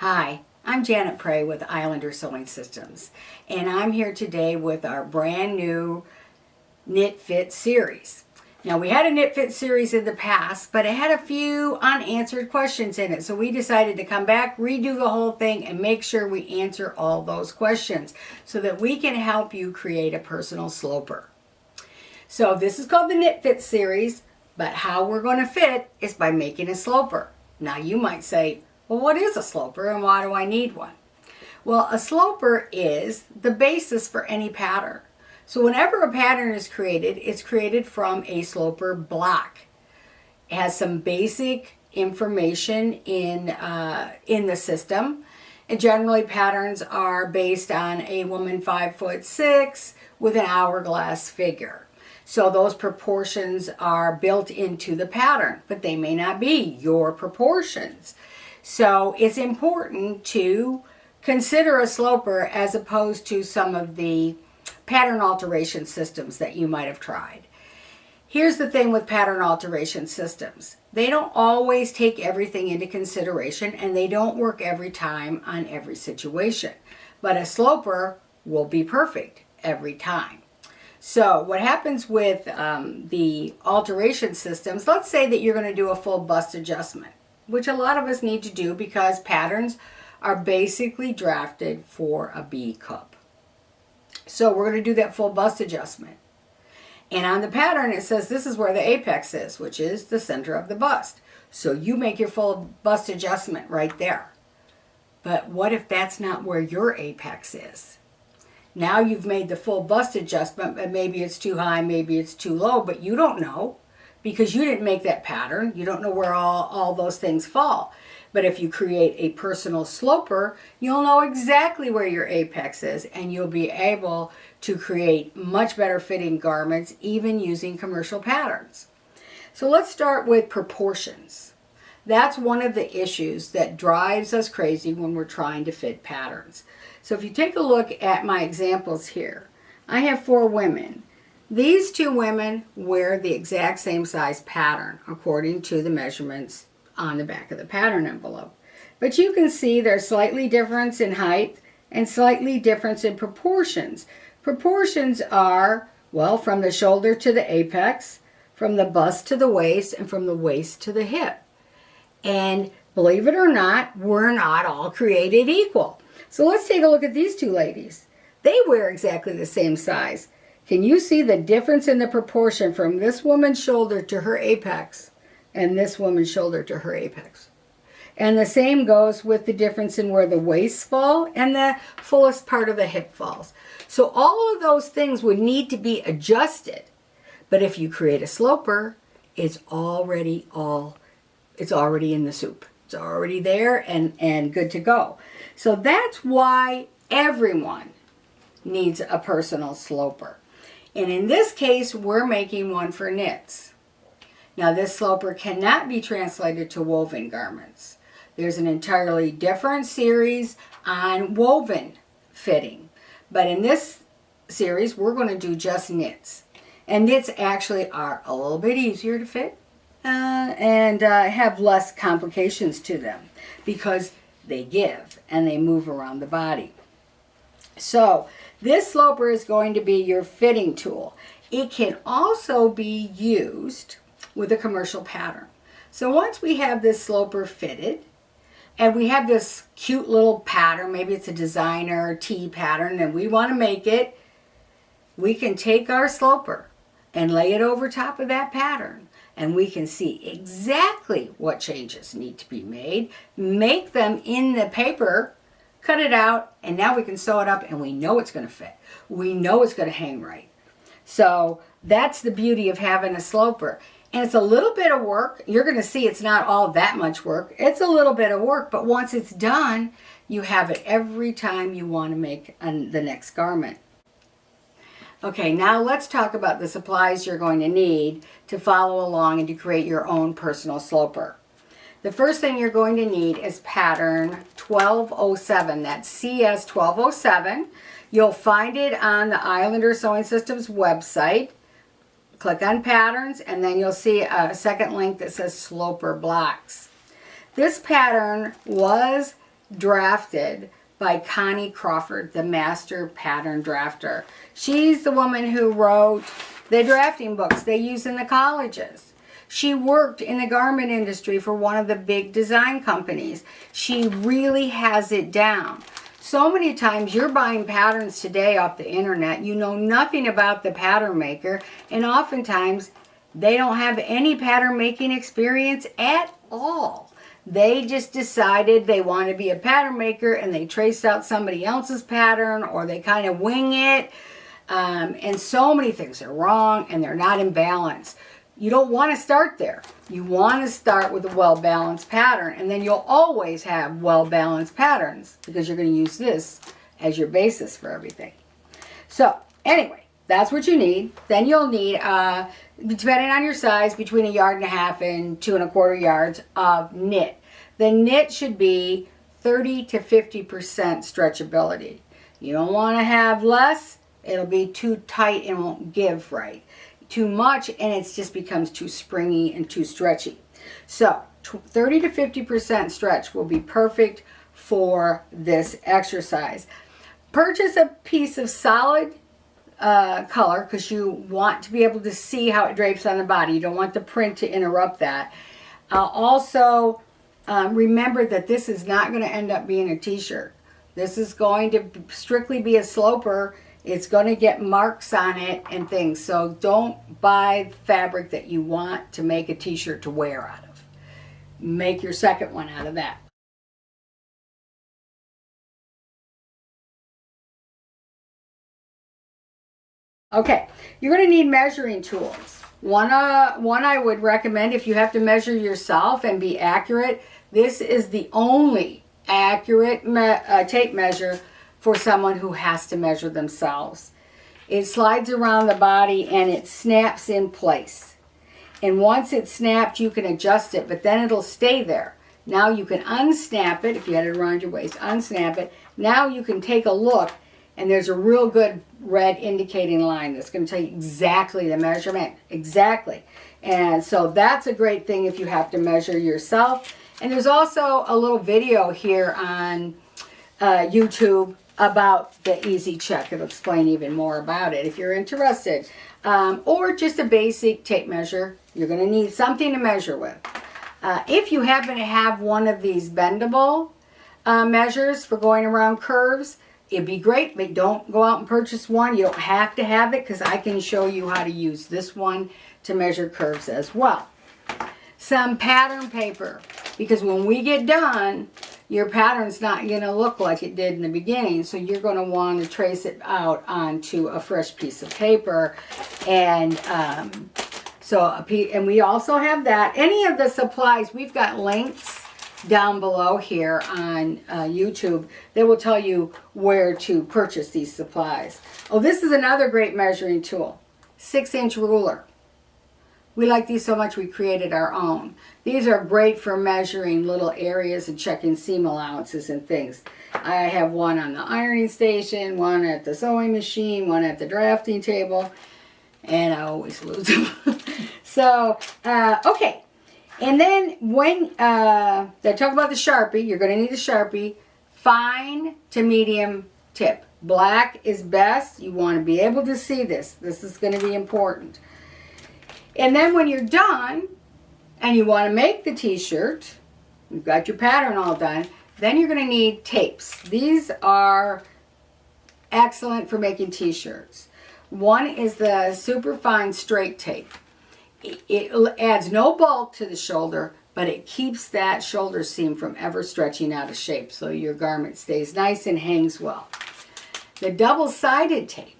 Hi, I'm Janet Prey with Islander Sewing Systems, and I'm here today with our brand new Knit Fit series. Now, we had a Knit Fit series in the past, but it had a few unanswered questions in it, so we decided to come back, redo the whole thing, and make sure we answer all those questions so that we can help you create a personal sloper. So this is called the Knit Fit series, but how we're going to fit is by making a sloper. Now, you might say, well, what is a sloper and why do I need one? Well, a sloper is the basis for any pattern. So whenever a pattern is created, it's created from a sloper block. It has some basic information in the system. And generally patterns are based on a woman 5'6" with an hourglass figure. So those proportions are built into the pattern, but they may not be your proportions. So it's important to consider a sloper as opposed to some of the pattern alteration systems that you might have tried. Here's the thing with pattern alteration systems. They don't always take everything into consideration and they don't work every time on every situation. But a sloper will be perfect every time. So what happens with the alteration systems, let's say that you're going to do a full bust adjustment, which a lot of us need to do because patterns are basically drafted for a B cup. So we're going to do that full bust adjustment. And on the pattern it says this is where the apex is, which is the center of the bust. So you make your full bust adjustment right there. But what if that's not where your apex is? Now you've made the full bust adjustment, but maybe it's too high, maybe it's too low, but you don't know because you didn't make that pattern. You don't know where all those things fall. But if you create a personal sloper, you'll know exactly where your apex is and you'll be able to create much better fitting garments even using commercial patterns. So let's start with proportions. That's one of the issues that drives us crazy when we're trying to fit patterns. So if you take a look at my examples here, I have 4 women. These 2 women wear the exact same size pattern according to the measurements on the back of the pattern envelope. But you can see there's slightly difference in height and slightly difference in proportions. Proportions are, well, from the shoulder to the apex, from the bust to the waist, and from the waist to the hip. And believe it or not, we're not all created equal. So let's take a look at these 2 ladies. They wear exactly the same size. Can you see the difference in the proportion from this woman's shoulder to her apex and this woman's shoulder to her apex? And the same goes with the difference in where the waists fall and the fullest part of the hip falls. So all of those things would need to be adjusted. But if you create a sloper, it's already in the soup. It's already there and good to go. So that's why everyone needs a personal sloper. And in this case, we're making one for knits. Now this sloper cannot be translated to woven garments. There's an entirely different series on woven fitting. But in this series, we're going to do just knits. And knits actually are a little bit easier to fit and have less complications to them because they give and they move around the body. So this sloper is going to be your fitting tool. It can also be used with a commercial pattern. So once we have this sloper fitted and we have this cute little pattern, maybe it's a designer tee pattern and we want to make it, we can take our sloper and lay it over top of that pattern and we can see exactly what changes need to be made, make them in the paper, cut it out, and now we can sew it up and we know it's going to fit. We know it's going to hang right. So that's the beauty of having a sloper. And it's a little bit of work. You're going to see it's not all that much work. It's a little bit of work, but once it's done, you have it every time you want to make the next garment. Okay, now let's talk about the supplies you're going to need to follow along and to create your own personal sloper. The first thing you're going to need is pattern 1207. That's CS 1207. You'll find it on the Islander Sewing Systems website. Click on patterns and then you'll see a second link that says sloper blocks. This pattern was drafted by Connie Crawford, the master pattern drafter. She's the woman who wrote the drafting books they use in the colleges. She worked in the garment industry for one of the big design companies. She really has it down. So many times you're buying patterns today off the internet. You know nothing about the pattern maker, and oftentimes they don't have any pattern making experience at all. They just decided they want to be a pattern maker and they traced out somebody else's pattern, or they kind of wing it. And so many things are wrong and they're not in balance. You don't want to start there. You want to start with a well-balanced pattern, and then you'll always have well-balanced patterns because you're going to use this as your basis for everything. So anyway, that's what you need. Then you'll need, depending on your size, between 1.5 yards and 2.25 yards of knit. The knit should be 30 to 50% stretchability. You don't want to have less. It'll be too tight and won't give right. Too much and it just becomes too springy and too stretchy. So 30 to 50% stretch will be perfect for this exercise. Purchase a piece of solid color because you want to be able to see how it drapes on the body. You don't want the print to interrupt that. Also, remember that this is not going to end up being a t-shirt. This is going to strictly be a sloper. It's going to get marks on it and things. So don't buy fabric that you want to make a t-shirt to wear out of. Make your second one out of that. Okay, you're going to need measuring tools. One I would recommend if you have to measure yourself and be accurate. This is the only accurate tape measure for someone who has to measure themselves. It slides around the body and it snaps in place. And once it's snapped, you can adjust it, but then it'll stay there. Now you can unsnap it, if you had it around your waist, unsnap it. Now you can take a look, and there's a real good red indicating line that's going to tell you exactly the measurement. Exactly. And so that's a great thing if you have to measure yourself. And there's also a little video here on YouTube about the Easy Check. It'll explain even more about it if you're interested. Or just a basic tape measure. You're going to need something to measure with. If you happen to have one of these bendable measures for going around curves, it'd be great, but don't go out and purchase one. You don't have to have it because I can show you how to use this one to measure curves as well. Some pattern paper, because when we get done, your pattern's not going to look like it did in the beginning, so you're going to want to trace it out onto a fresh piece of paper. And and we also have that. Any of the supplies, we've got links down below here on YouTube that will tell you where to purchase these supplies. Oh, this is another great measuring tool. 6-inch ruler. We like these so much we created our own. These are great for measuring little areas and checking seam allowances and things. I have one on the ironing station, one at the sewing machine, one at the drafting table, and I always lose them. So, okay. And then when they talk about the Sharpie, you're going to need a Sharpie, fine to medium tip. Black is best. You want to be able to see this. This is going to be important. And then when you're done and you want to make the t-shirt, you've got your pattern all done, then you're going to need tapes. These are excellent for making t-shirts. One is the Superfine Straight Tape. It adds no bulk to the shoulder, but it keeps that shoulder seam from ever stretching out of shape, so your garment stays nice and hangs well. The double-sided tape,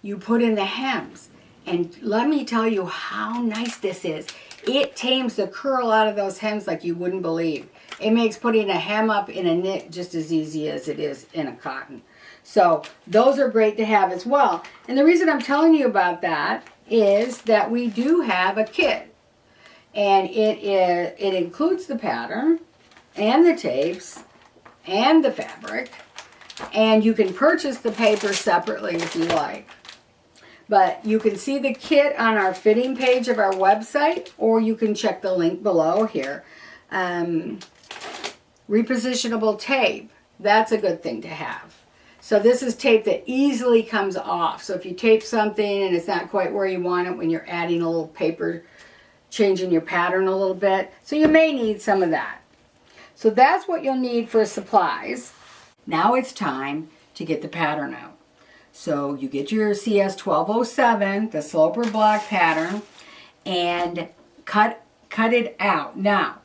you put in the hems, and let me tell you how nice this is. It tames the curl out of those hems like you wouldn't believe. It makes putting a hem up in a knit just as easy as it is in a cotton. So those are great to have as well. And the reason I'm telling you about that is that we do have a kit. And it includes the pattern and the tapes and the fabric. And you can purchase the paper separately if you like. But you can see the kit on our fitting page of our website, or you can check the link below here. Repositionable tape, that's a good thing to have. So this is tape that easily comes off. So if you tape something and it's not quite where you want it when you're adding a little paper, changing your pattern a little bit, so you may need some of that. So that's what you'll need for supplies. Now it's time to get the pattern out. So you get your CS1207, the Sloper block pattern, and cut it out. Now,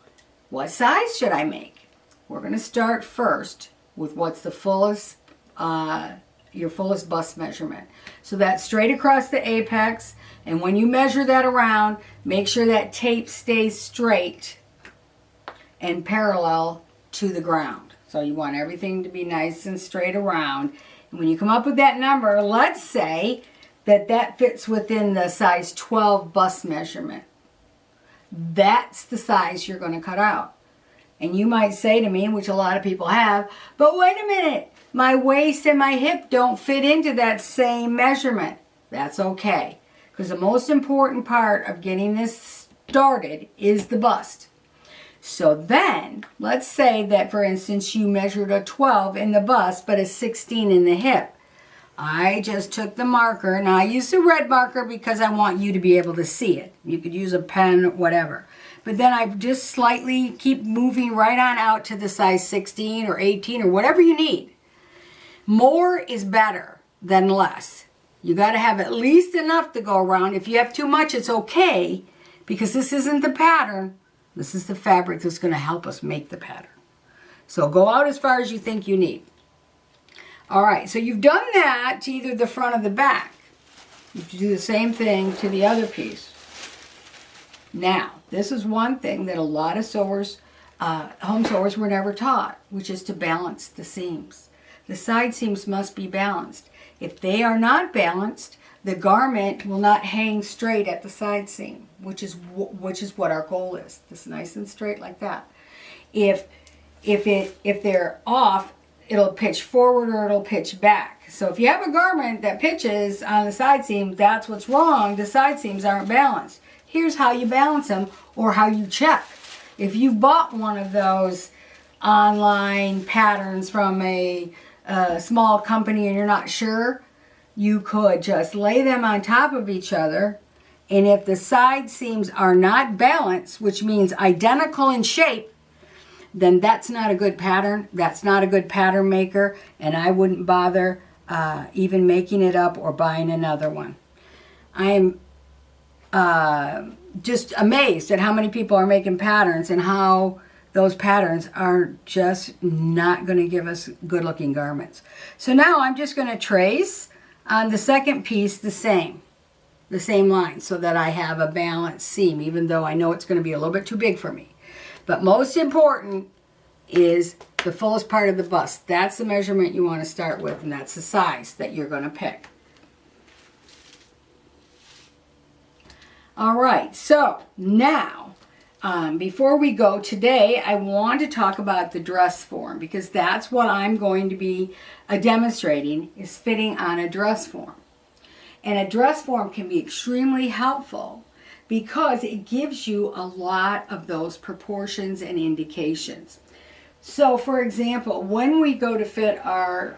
what size should I make? We're going to start first with what's the fullest, your fullest bust measurement. So that's straight across the apex, and when you measure that around, make sure that tape stays straight and parallel to the ground. So you want everything to be nice and straight around. And when you come up with that number, let's say that fits within the size 12 bust measurement. That's the size you're going to cut out. And you might say to me, which a lot of people have, but wait a minute, my waist and my hip don't fit into that same measurement. That's okay, because the most important part of getting this started is the bust. So then, let's say that, for instance, you measured a 12 in the bust, but a 16 in the hip. I just took the marker, and I used a red marker because I want you to be able to see it. You could use a pen, whatever. But then I just slightly keep moving right on out to the size 16 or 18 or whatever you need. More is better than less. You got to have at least enough to go around. If you have too much, it's okay, because this isn't the pattern. This is the fabric that's going to help us make the pattern. So go out as far as you think you need. All right, so you've done that to either the front or the back. You have to do the same thing to the other piece. Now, this is one thing that a lot of sewers, home sewers, were never taught, which is to balance the seams. The side seams must be balanced. If they are not balanced, the garment will not hang straight at the side seam, which is what our goal is. This nice and straight like that. If they're off, it'll pitch forward or it'll pitch back. So if you have a garment that pitches on the side seam, that's what's wrong. The side seams aren't balanced. Here's how you balance them, or how you check. If you bought one of those online patterns from a small company and you're not sure, you could just lay them on top of each other, and if the side seams are not balanced, which means identical in shape, then that's not a good pattern. That's not a good pattern maker, and I wouldn't bother even making it up or buying another one. I am just amazed at how many people are making patterns and how those patterns are just not going to give us good looking garments. So now I'm just going to trace on the second piece the same line, so that I have a balanced seam, even though I know it's going to be a little bit too big for me. But most important is the fullest part of the bust. That's the measurement you want to start with, and that's the size that you're going to pick. All right, so now, before we go today, I want to talk about the dress form, because that's what I'm going to be demonstrating, is fitting on a dress form. And a dress form can be extremely helpful because it gives you a lot of those proportions and indications. So for example, when we go to fit our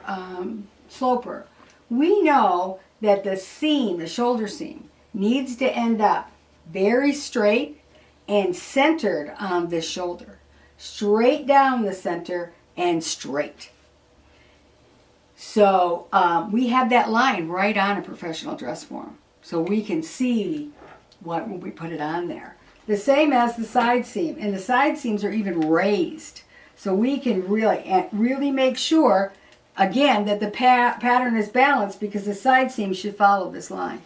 sloper, we know that the seam, the shoulder seam, needs to end up very straight and centered on the shoulder. Straight down the center and straight. So we have that line right on a professional dress form, so we can see what when we put it on there. The same as the side seam, and the side seams are even raised, so we can really make sure, again, that the pattern is balanced, because the side seam should follow this line.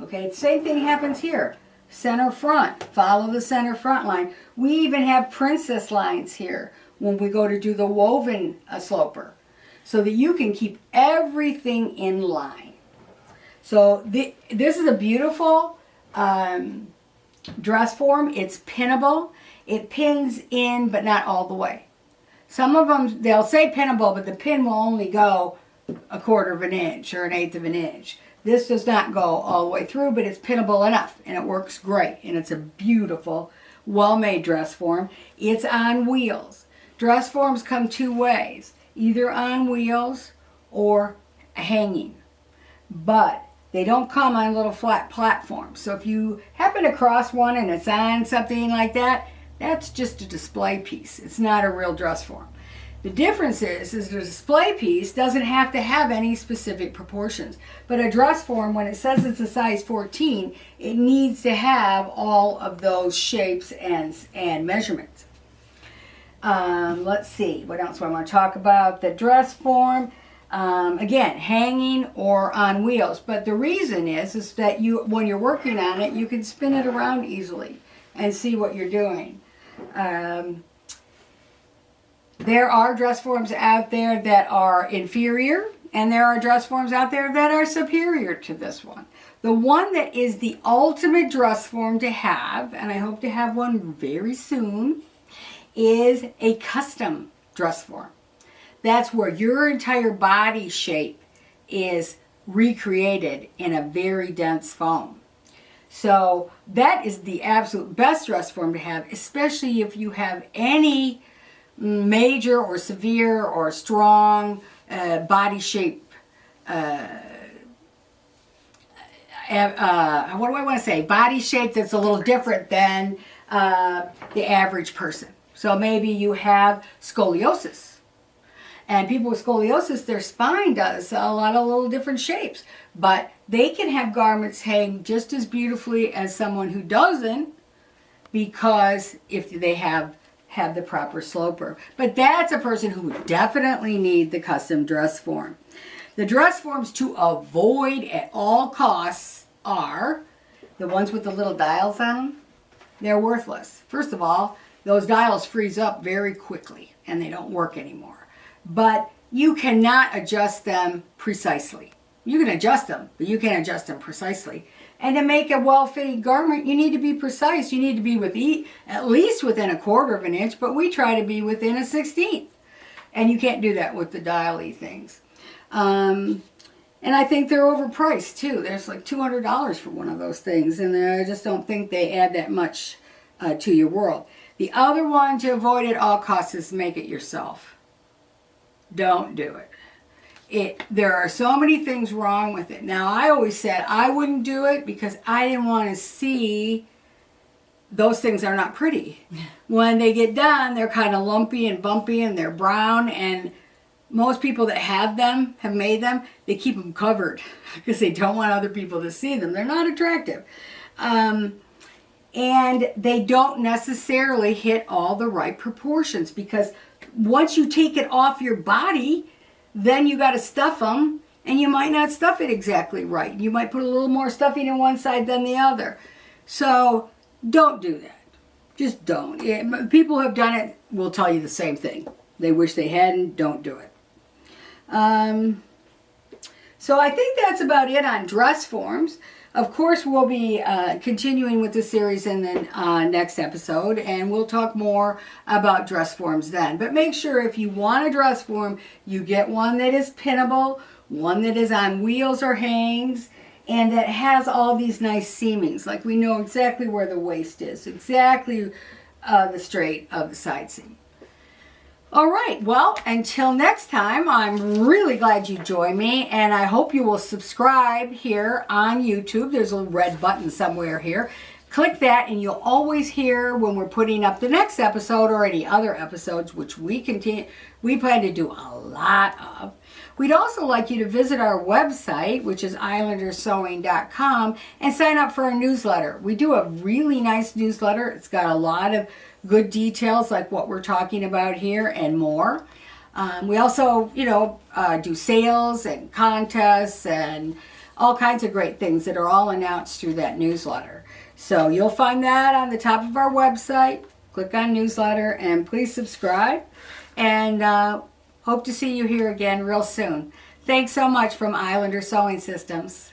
Okay, the same thing happens here. Center front, follow the center front line. We even have princess lines here when we go to do the woven sloper, so that you can keep everything in line. So this is a beautiful dress form. It's pinnable. It pins in, but not all the way. Some of them, they'll say pinnable, but the pin will only go 1/4 of an inch or 1/8 of an inch. This does not go all the way through, but it's pinnable enough, and it works great. And it's a beautiful, well-made dress form. It's on wheels. Dress forms come two ways, either on wheels or hanging. But they don't come on little flat platforms. So if you happen to cross one and it's on something like that, that's just a display piece. It's not a real dress form. The difference is the display piece doesn't have to have any specific proportions. But a dress form, when it says it's a size 14, it needs to have all of those shapes and measurements. Let's see, what else do I want to talk about? The dress form, again, hanging or on wheels. But the reason is that when you're working on it, you can spin it around easily and see what you're doing. There are dress forms out there that are inferior, and there are dress forms out there that are superior to this one. The one that is the ultimate dress form to have, and I hope to have one very soon, is a custom dress form. That's where your entire body shape is recreated in a very dense foam. So that is the absolute best dress form to have, especially if you have any major or severe or strong body shape. What do I want to say? Body shape that's a little different than the average person. So maybe you have scoliosis. And people with scoliosis, their spine does a lot of little different shapes. But they can have garments hang just as beautifully as someone who doesn't, because if they have the proper sloper. But that's a person who would definitely need the custom dress form. The dress forms to avoid at all costs are the ones with the little dials on them. They're worthless. First of all, those dials freeze up very quickly and they don't work anymore. But you cannot adjust them precisely. You can adjust them, but you can't adjust them precisely. And to make a well-fitting garment, you need to be precise. You need to be at least within 1/4 of an inch, but we try to be within 1/16. And you can't do that with the dial-y things. And I think they're overpriced too. There's like $200 for one of those things, and I just don't think they add that much to your world. The other one to avoid at all costs is make it yourself. Don't do it. There are so many things wrong with it. Now, I always said I wouldn't do it because I didn't want to see those things are not pretty. When they get done, they're kind of lumpy and bumpy and they're brown, and most people that have made them, they keep them covered because they don't want other people to see them. They're not attractive. And they don't necessarily hit all the right proportions, because once you take it off your body, then you got to stuff them, and you might not stuff it exactly right. You might put a little more stuffing in one side than the other. So don't do that. Just don't. People who have done it will tell you the same thing. They wish they hadn't. Don't do it. So I think that's about it on dress forms. Of course, we'll be continuing with the series in the next episode, and we'll talk more about dress forms then. But make sure if you want a dress form, you get one that is pinnable, one that is on wheels or hangs, and that has all these nice seamings. Like we know exactly where the waist is, exactly the straight of the side seam. All right, well, until next time, I'm really glad you joined me, and I hope you will subscribe here on YouTube. There's a red button somewhere here. Click that, and you'll always hear when we're putting up the next episode or any other episodes, which we plan to do a lot of. We'd also like you to visit our website, which is islandersewing.com, and sign up for our newsletter. We do a really nice newsletter. It's got a lot of good details like what we're talking about here and more. We also, do sales and contests and all kinds of great things that are all announced through that newsletter. So you'll find that on the top of our website. Click on newsletter and please subscribe. And hope to see you here again real soon. Thanks so much from Islander Sewing Systems.